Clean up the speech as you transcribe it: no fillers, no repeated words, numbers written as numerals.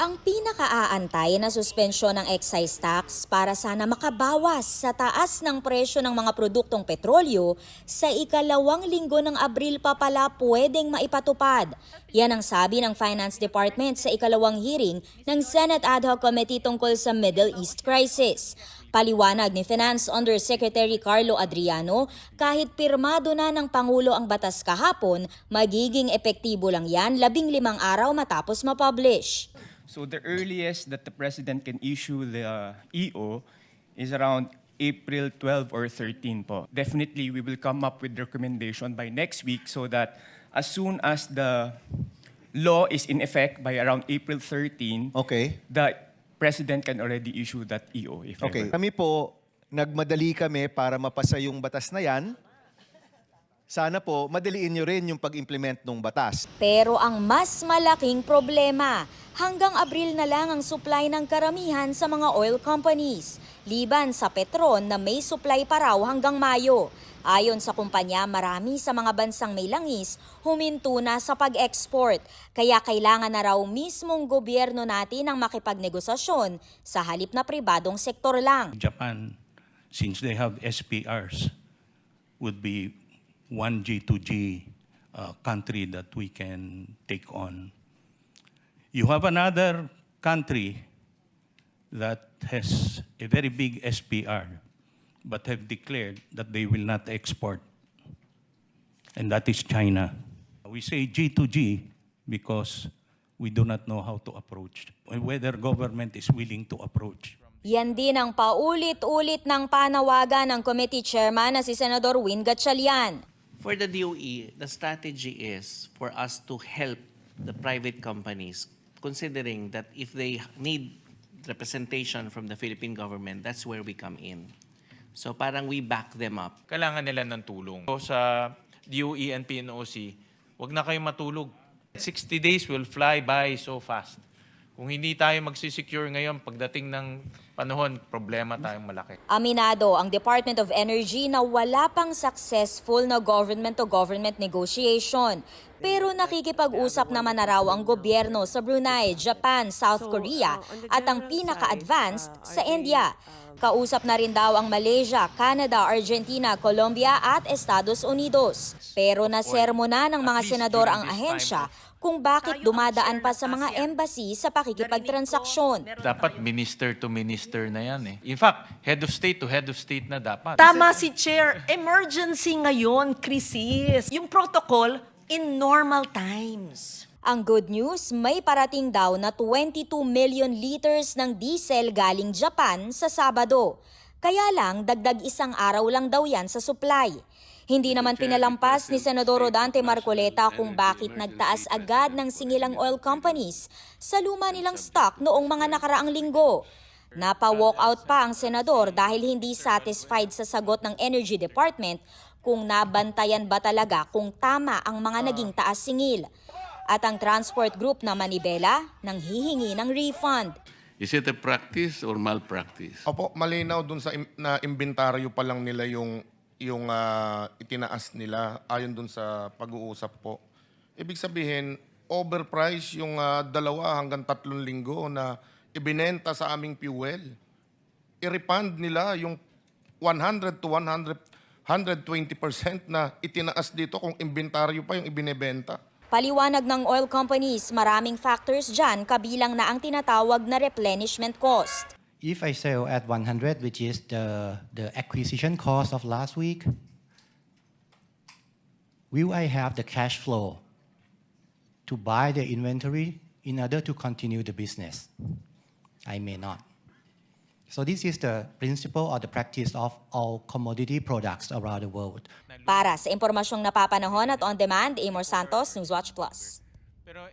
Ang pinakaaantay na suspensyon ng excise tax para sana makabawas sa taas ng presyo ng mga produktong petrolyo sa ikalawang linggo ng Abril pa pala pwedeng maipatupad. Yan ang sabi ng Finance Department sa ikalawang hearing ng Senate Ad Hoc Committee tungkol sa Middle East crisis. Paliwanag ni Finance Undersecretary Carlo Adriano, kahit pirmado na ng Pangulo ang batas kahapon, magiging epektibo lang yan 15 araw matapos mapublish. So the earliest that the President can issue the EO is around April 12 or 13 po. Definitely, we will come up with recommendation by next week so that as soon as the law is in effect by around April 13, the President can already issue that EO. If Okay. ever. Kami po, nagmadali kami para mapasa yung batas na yan. Sana po, madaliin nyo rin yung pag-implement ng batas. Pero ang mas malaking problema, hanggang Abril na lang ang supply ng karamihan sa mga oil companies, liban sa Petron na may supply pa raw hanggang Mayo. Ayon sa kumpanya, marami sa mga bansang may langis huminto na sa pag-export. Kaya kailangan na raw mismong gobyerno natin ang makipagnegosasyon sa halip na pribadong sektor lang. Japan, since they have SPRs, would be one G2G country that we can take on. You have another country that has a very big SPR, but have declared that they will not export, and that is China. We say G2G because we do not know how to approach, whether government is willing to approach. Yan din ang paulit-ulit ng panawagan ng committee chairman na si Senador Win Gatchalian. For the DOE, the strategy is for us to help the private companies, considering that if they need representation from the Philippine government, that's where we come in. So parang we back them up. Kailangan nila ng tulong. So, sa DOE and PNOC, wag na kayong matulog. 60 days will fly by so fast. Kung hindi tayo magsisecure ngayon, pagdating ng panahon, problema tayong malaki. Aminado ang Department of Energy na wala pang successful na government-to-government negotiation. Pero nakikipag-usap naman na raw ang gobyerno sa Brunei, Japan, South Korea at ang pinaka-advanced sa India. Kausap na rin daw ang Malaysia, Canada, Argentina, Colombia at Estados Unidos. Pero nasermo na ng mga senador ang ahensya kung bakit dumadaan pa sa mga embassy sa pakikipagtransaksyon. Dapat minister to minister na yan eh. In fact, head of state to head of state na dapat. Tama si Chair. Emergency ngayon, crisis. Yung protocol in normal times. Ang good news, may parating daw na 22 million liters ng diesel galing Japan sa Sabado. Kaya lang, dagdag isang araw lang daw yan sa supply. Hindi naman pinalampas ni Senador Rodante Marcoleta kung bakit nagtaas agad ng singilang oil companies sa luma nilang stock noong mga nakaraang linggo. Napa-walkout pa ang senador dahil hindi satisfied sa sagot ng Energy Department kung nabantayan ba talaga kung tama ang mga naging taas singil. At ang transport group na Manibela nang hihingi ng refund. Is it a practice or malpractice? Opo, malinaw dun sa na inventaryo pa lang nila yung itinaas nila ayon dun sa pag-uusap po. Ibig sabihin, overprice yung 2 hanggang 3 linggo na ibinenta sa aming fuel. I-refund nila yung 100 to 120% na itinaas dito kung inventaryo pa yung ibinebenta. Paliwanag ng oil companies, maraming factors dyan kabilang na ang tinatawag na replenishment cost. If I sell at 100, which is the acquisition cost of last week, will I have the cash flow to buy the inventory in order to continue the business? I may not. So this is the principle or the practice of all commodity products around the world. Para sa impormasyong napapanahon at on-demand, Amor Santos, Newswatch Plus. Pero